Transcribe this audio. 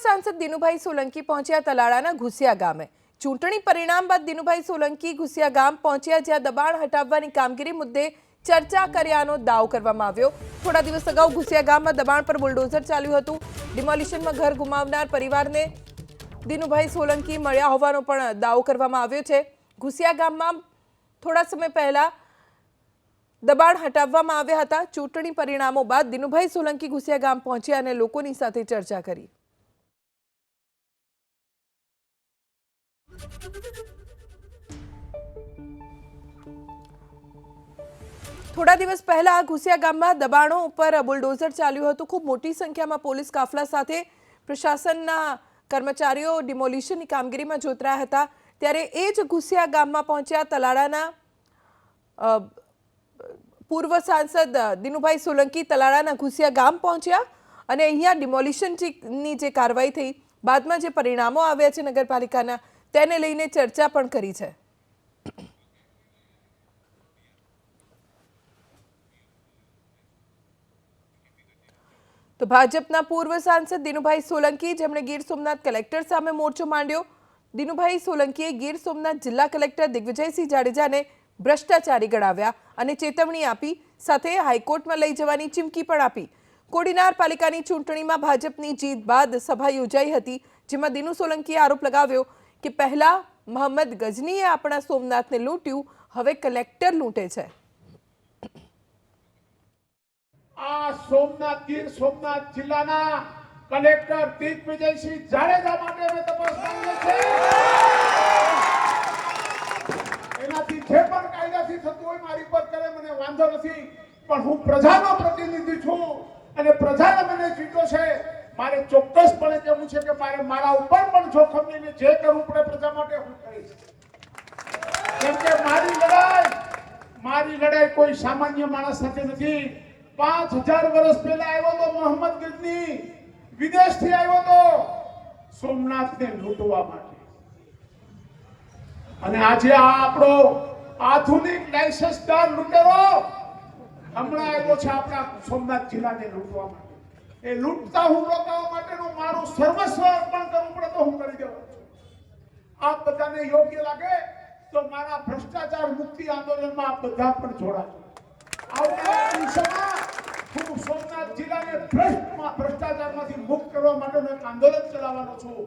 सांसद दिनुभाई सोलंकी पहुंचा तलाळाना घुसिया गामे। चूंटणी परिणाम बाद दिनुभाई सोलंकी घुसिया गाम पहुंचा, ज्यां दबाण हटावવાની कामगीरी मुद्दे चर्चा કર્યાનો દાવ કરવામાં આવ્યો। થોડા દિવસ અગાઉ ઘુસિયા ગામમાં દબાણ પર બુલડોઝર ચાલ્યું હતું। ડિમોલિશનમાં ઘર ગુમાવનાર પરિવારને દિનુભાઈ સોલંકી મળ્યા હોવાનો પણ દાવ કરવામાં આવ્યો છે। ઘુસિયા ગામમાં થોડા સમય પહેલા દબાણ હટાવવામાં આવ્યા હતા। ચૂંટણી પરિણામો બાદ દિનુભાઈ સોલંકી ઘુસિયા ગામ પહોંચ્યા અને લોકોની સાથે ચર્ચા કરી। थोड़ा दिवस पहला घुसिया गामમાં દબાણો ઉપર બુલડોઝર ચાલ્યું હતું। ખૂબ મોટી સંખ્યામાં પોલીસ કાફલા સાથે પ્રશાસનના કર્મચારીઓ ડિમોલિશનની કામગીરીમાં જોતરાયા હતા। ત્યારે એ જ ઘુસિયા ગામમાં પહોંચ્યા તલાળાના પૂર્વ સાંસદ દિનુભાઈ સોલંકી તલાળાના ઘુસિયા ગામ પહોંચ્યા અને અહીંયા ડિમોલિશનની જે કાર્યવાહી થઈ બાદમાં જે પરિણામો આવ્યા છે નગરપાલિકાના તેને લઈને ચર્ચા પણ કરી છે। तो भाजपा पूर्व सांसद दिनुभाई सोलंकी जेमणे गीर सोमनाथ कलेक्टर सामे मोर्चो मांड्यो। दिनुभाई सोलंकीए गीर सोमनाथ जिल्ला कलेक्टर दिग्विजयसिंह जाडेजाने भ्रष्टाचारी गणाव्या अने चेतवणी आपी, साथे हाईकोर्टमां लई जवानी चीमकी पण आपी। कोडीनार पालिकानी चूंटणीमां भाजपनी जीत बाद सभा योजाई हती, जेमां दिनु सोलंकीए आरोप लगाव्यो के पहला मोहम्मद गजनीए आपणा सोमनाथने लूंट्युं, हवे कलेक्टर लूंटे छे। सोमनाथ गीर सोमनाथ जिल्लाना कलेक्टर दिग्विजयसिंह जाडेजा माटे મે તપાસ માંગીએ છે। એનાથી જે પણ કાયદાથી થતું હોય મારી પર કરે, મને વાંધો નથી, પણ હું પ્રજાનો પ્રતિનિધિ છું અને પ્રજાએ મને ચૂંટ્યો છે। મારે ચોક્કસપણે કહેવું છે કે મારે મારા ઉપર પણ જોખમ લઈને જે કરવું પડે પ્રજા માટે હું કરીશ। કેમ કે મારી લડાઈ કોઈ સામાન્ય માણસ સાથે નથી। 5000 વર્ષ પહેલા આવ્યો તો મોહમ્મદ ગજની, વિદેશથી આવ્યો તો સોમનાથને લૂંટવા માટે, અને આજે આ આપણો આધુનિક લાયસન્સદાર લૂંટેરો હમણાં આવ્યો છે આપણા સોમનાથ જિલ્લાને લૂંટવા માટે। એ લૂંટતા હું રોકવા માટેનું મારું સર્વસ્વ અર્પણ કરવું પડે તો હું કરી દેવાનો છું। આપ બધાને યોગ્ય લાગે તો મારા ભ્રષ્ટાચાર મુક્તિ આંદોલનમાં આપ બધા પણ જોડાજો। सोमनाथ जिला ने भ्रष्टाचार मुक्त करवा आंदोलन चलावવાનો છું।